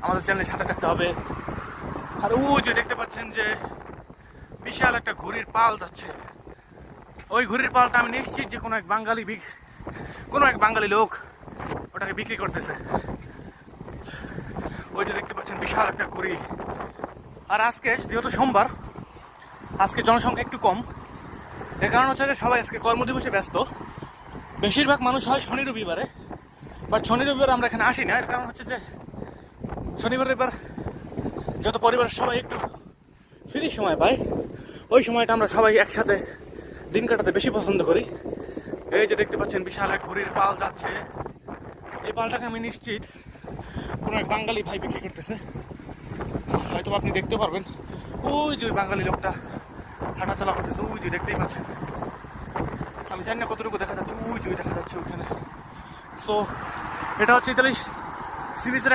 আমাদের চ্যানেলের সাথে থাকতে হবে। আর ওই যে দেখতে পাচ্ছেন যে বিশাল একটা ঘুড়ির পাল যাচ্ছে, ওই ঘুড়ির পালটা আমি নিশ্চিত যে কোনো এক বাঙালি লোক ওটাকে বিক্রি করতেছে। ওই যে দেখতে পাচ্ছেন বিশাল একটা ঘুড়ি। আর আজকে যেহেতু সোমবার, আজকে জনসংখ্যা একটু কম, এর কারণ হচ্ছে যে সবাই আজকে কর্মদিবসে ব্যস্ত। বেশিরভাগ মানুষ হয় শনি রবিবারে, বাট শনি রবিবার আমরা এখানে আসি না। এর কারণ হচ্ছে যে শনিবার রবিবার যত পরিবারের সবাই একটু ফ্রি সময় পায়, ওই সময়টা আমরা সবাই একসাথে দিন কাটাতে বেশি পছন্দ করি। এই যে দেখতে পাচ্ছেন বিশাল এক ঘুড়ির পাল যাচ্ছে, এই পালটাকে আমি নিশ্চিত কোনো এক বাঙালি ভাই বিক্রি করতেছে। হয়তো আপনি দেখতে পারবেন ওই যে বাঙালি লোকটা হাঁটাচলা করতেছে, ওই যে দেখতেই পাচ্ছেন। আমি জানি না কতটুকু দেখা যাচ্ছে, ওই যে দেখা যাচ্ছে ওইখানে। সো এটা হচ্ছে ইতালি সি বিচের